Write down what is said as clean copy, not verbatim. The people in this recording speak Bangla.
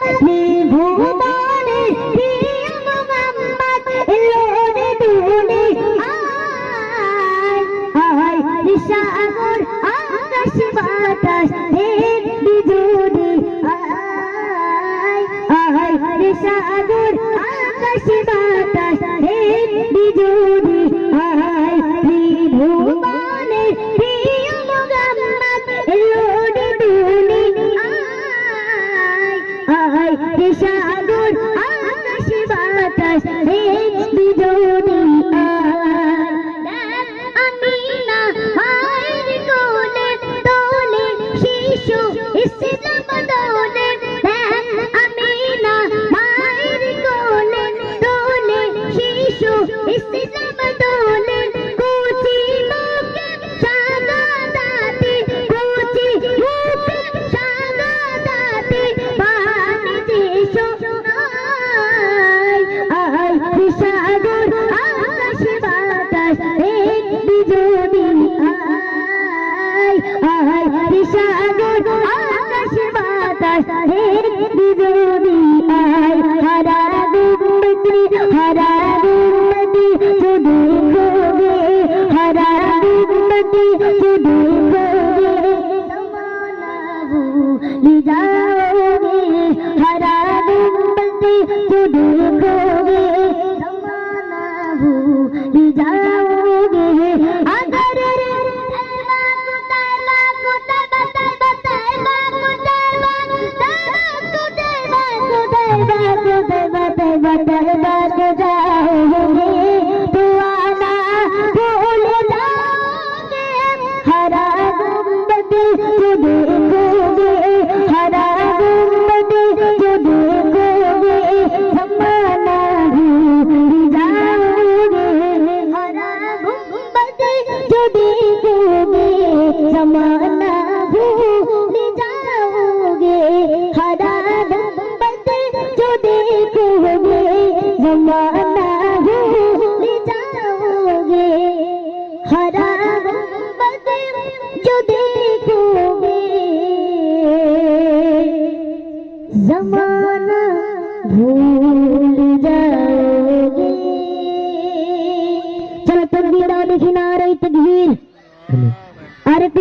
ত্রিভুবনে প্রিয় মোহাম্মদ এলো রে দুলে আয় আয় সাগর আকাশ বাতাস ঢের বিজুলি আয় আয় সাগর আকাশ বাতাস ঢের বিজুলি আয় ত্রিভুবনে প্রিয় মোহাম্মদ এলো রে দুলে আয় আয় সাগর আকাশ বাতাস ঢের বিজুলি আমিনা মায়ের কোলে তোলে শিশু ইসলাম দোলে আমিনা মায়ের কোলে তোলে শিশু ইসলাম দোলে কুচি মুখে শাহাদাতে কুচি মুখে শাহাদাতে পানি দিশো আয় সাগর আকাশ বাতাস এক বিজুলি আয় আয় সাগর আকাশ বাতাস এক বিজুলি আয় হরা গুম্বতি जो देखोगे हरा गुम्बती जो देखोगे ज़माना भूल जाओगे हरा गुम्बती जो देखोगे ज़माना भूल जाओगे अगर तो आना भूल जाओगे हरा गुम्बदी जो देखोगे हरा गुम्बदी जो देखोगे ज़माना भूल जाओगे हरा गुम्बदी जो देखोगे ज़माना भूल जाओगे हरा गुम्बदी जो देखोगे ज़माना भूल जाओगे हरा गुम्बद जो देखोगे ज़माना भूल जाओगे।